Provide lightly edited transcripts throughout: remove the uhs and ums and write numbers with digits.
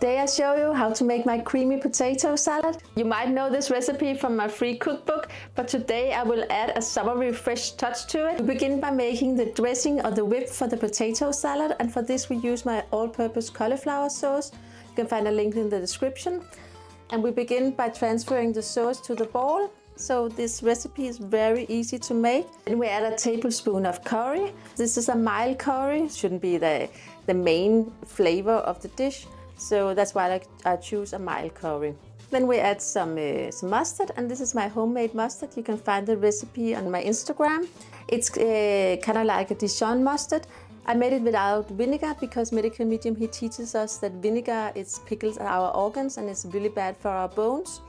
Today I show you how to make my creamy potato salad. You might know this recipe from my free cookbook, but today I will add a summery fresh touch to it. We begin by making the dressing or the whip for the potato salad, and for this we use my all-purpose cauliflower sauce. You can find a link in the description. And we begin by transferring the sauce to the bowl. So this recipe is very easy to make. Then we add a tablespoon of curry. This is a mild curry, shouldn't be the main flavor of the dish. So that's why I choose a mild curry. Then we add some mustard, and this is my homemade mustard. You can find the recipe on my Instagram. It's kind of like a Dijon mustard. I made it without vinegar because medical medium he teaches us that vinegar pickles our organs and it's really bad for our bones.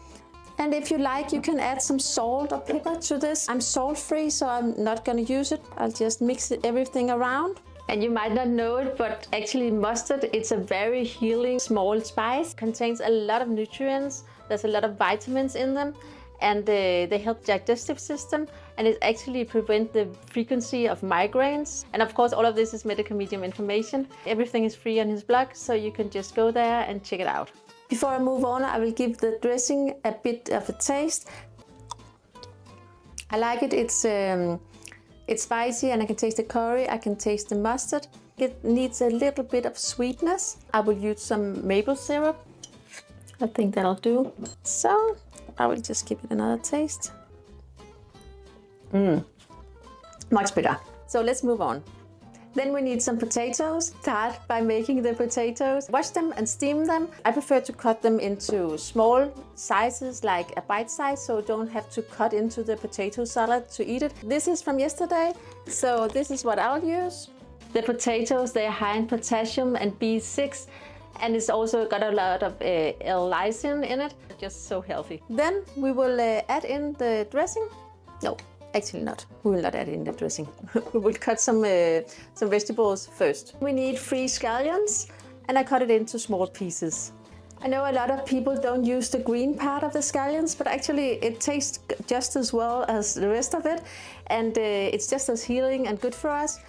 And if you like, you can add some salt or pepper to this. I'm salt free, so I'm not going to use it. I'll just mix everything around. And you might not know it, but actually mustard, it's a very healing small spice. It contains a lot of nutrients. There's a lot of vitamins in them, and they help digestive system, and it actually prevent the frequency of migraines. And of course, all of this is medical medium information. Everything is free on his blog, so you can just go there and check it out. Before I move on, I will give the dressing a bit of a taste. I like it. It's spicy and I can taste the curry, I can taste the mustard. It needs a little bit of sweetness. I will use some maple syrup. I think that'll do. So I will just give it another taste. Much better. So let's move on. Then we need some potatoes. Start by making the potatoes. Wash them and steam them. I prefer to cut them into small sizes, like a bite size, so don't have to cut into the potato salad to eat it. This is from yesterday, so this is what I'll use. The potatoes, they're high in potassium and B6, and it's also got a lot of L-lysine in it. Just so healthy. Then we will add in the dressing. No. Actually not. We will not add in the dressing. We will cut some vegetables first. We need 3 scallions, and I cut it into small pieces. I know a lot of people don't use the green part of the scallions, but actually it tastes just as well as the rest of it, and it's just as healing and good for us.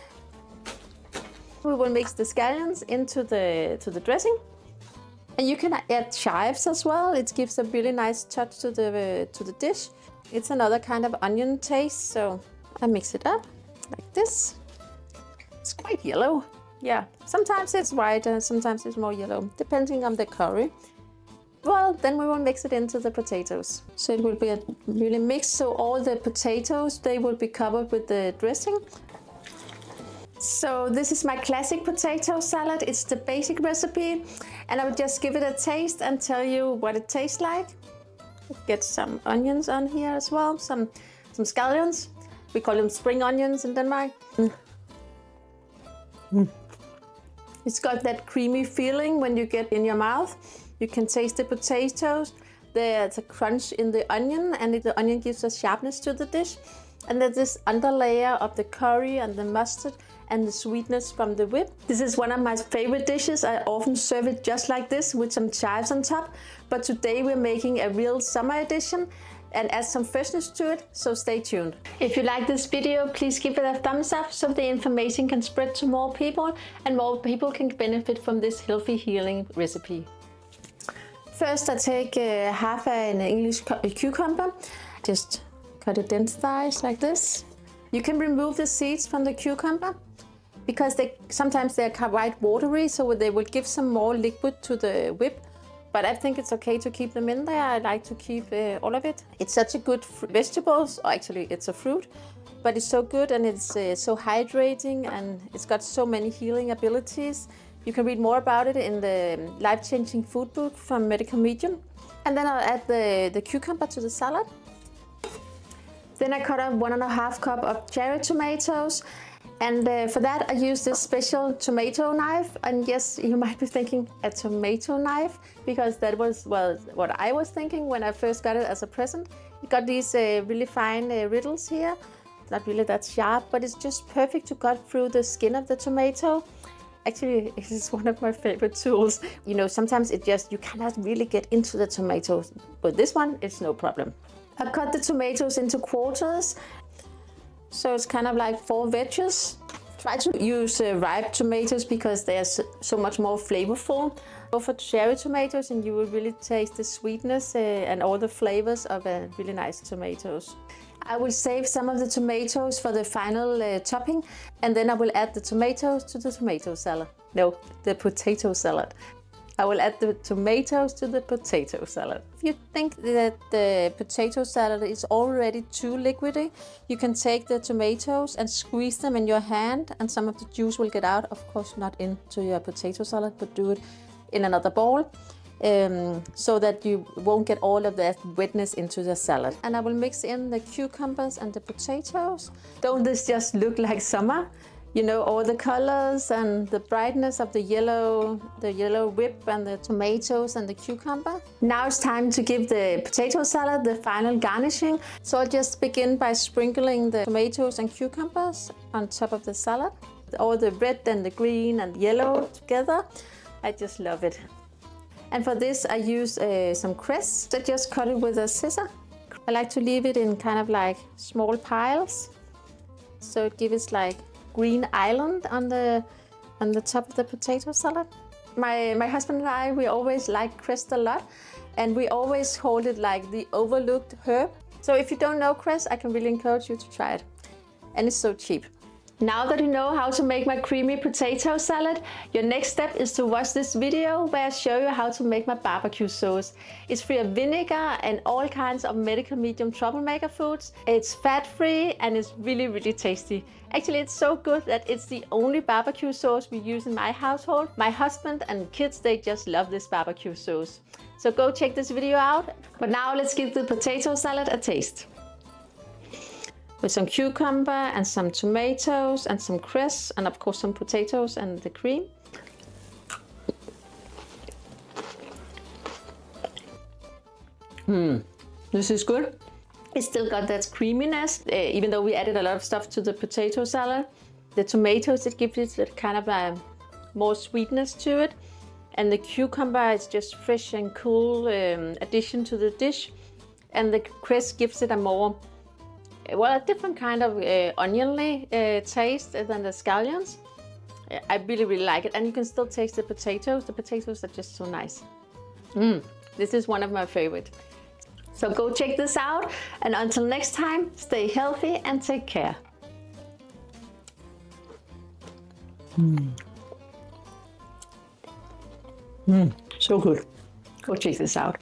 We will mix the scallions into the dressing. And you can add chives as well. It gives a really nice touch to the dish. It's another kind of onion taste, so I mix it up like this. It's quite yellow. Yeah, sometimes it's white and sometimes it's more yellow, depending on the curry. Well, then we will mix it into the potatoes. So it will be really mixed, so all the potatoes, they will be covered with the dressing. So this is my classic potato salad. It's the basic recipe, and I will just give it a taste and tell you what it tastes like. Get some onions on here as well, some scallions. We call them spring onions in Denmark. It's got that creamy feeling when you get in your mouth. You can taste the potatoes. There's a crunch in the onion, and the onion gives a sharpness to the dish. And there's this underlayer of the curry and the mustard and the sweetness from the whip. This is one of my favorite dishes. I often serve it just like this with some chives on top. But today we're making a real summer edition and add some freshness to it, so stay tuned. If you like this video, please give it a thumbs up so the information can spread to more people and more people can benefit from this healthy healing recipe. First I take half an English cucumber. Just cut it lengthwise like this. You can remove the seeds from the cucumber because sometimes they're quite watery, so they will give some more liquid to the whip. But I think it's okay to keep them in there. I like to keep all of it. It's such a good vegetable. Actually, it's a fruit, but it's so good and it's so hydrating and it's got so many healing abilities. You can read more about it in the life-changing food book from Medical Medium. And then I'll add the cucumber to the salad. Then I cut up 1.5 cup of cherry tomatoes. And for that I use this special tomato knife. And yes, you might be thinking a tomato knife, because that was what I was thinking when I first got it as a present. It got these really fine riddles here. Not really that sharp, but it's just perfect to cut through the skin of the tomato. Actually, it is one of my favorite tools. You know, sometimes you cannot really get into the tomatoes, but this one, it's no problem. I cut the tomatoes into quarters, so it's kind of like 4 wedges. Try to use ripe tomatoes because they are so much more flavorful Go for cherry tomatoes and you will really taste the sweetness and all the flavors of a really nice tomatoes. I will save some of the tomatoes for the final topping, and then I will add the tomatoes to the tomato salad. No, the potato salad. I will add the tomatoes to the potato salad. If you think that the potato salad is already too liquidy, you can take the tomatoes and squeeze them in your hand, and some of the juice will get out. Of course, not into your potato salad, but do it in another bowl. So that you won't get all of that wetness into the salad. And I will mix in the cucumbers and the potatoes. Don't this just look like summer? You know, all the colors and the brightness of the yellow whip and the tomatoes and the cucumber. Now it's time to give the potato salad the final garnishing. So I'll just begin by sprinkling the tomatoes and cucumbers on top of the salad. All the red and the green and yellow together. I just love it. And for this I use some cress. I just cut it with a scissor. I like to leave it in kind of like small piles, so it gives like green island on the top of the potato salad. My husband and I, we always like cress a lot, and we always hold it like the overlooked herb. So if you don't know cress, I can really encourage you to try it. And it's so cheap. Now that you know how to make my creamy potato salad, your next step is to watch this video where I show you how to make my barbecue sauce. It's free of vinegar and all kinds of medical medium troublemaker foods. It's fat-free and it's really, really tasty. Actually, it's so good that it's the only barbecue sauce we use in my household. My husband and kids, they just love this barbecue sauce. So go check this video out. But now let's give the potato salad a taste. With some cucumber and some tomatoes and some cress and of course some potatoes and the cream. This is good. It's still got that creaminess, even though we added a lot of stuff to the potato salad. The tomatoes, it gives it kind of a more sweetness to it. And the cucumber is just fresh and cool addition to the dish. And the cress gives it a more, well, a different kind of onionly taste than the scallions. I really, really like it. And you can still taste the potatoes. The potatoes are just so nice. This is one of my favorite. So go check this out. And until next time, stay healthy and take care. So good. Go check this out.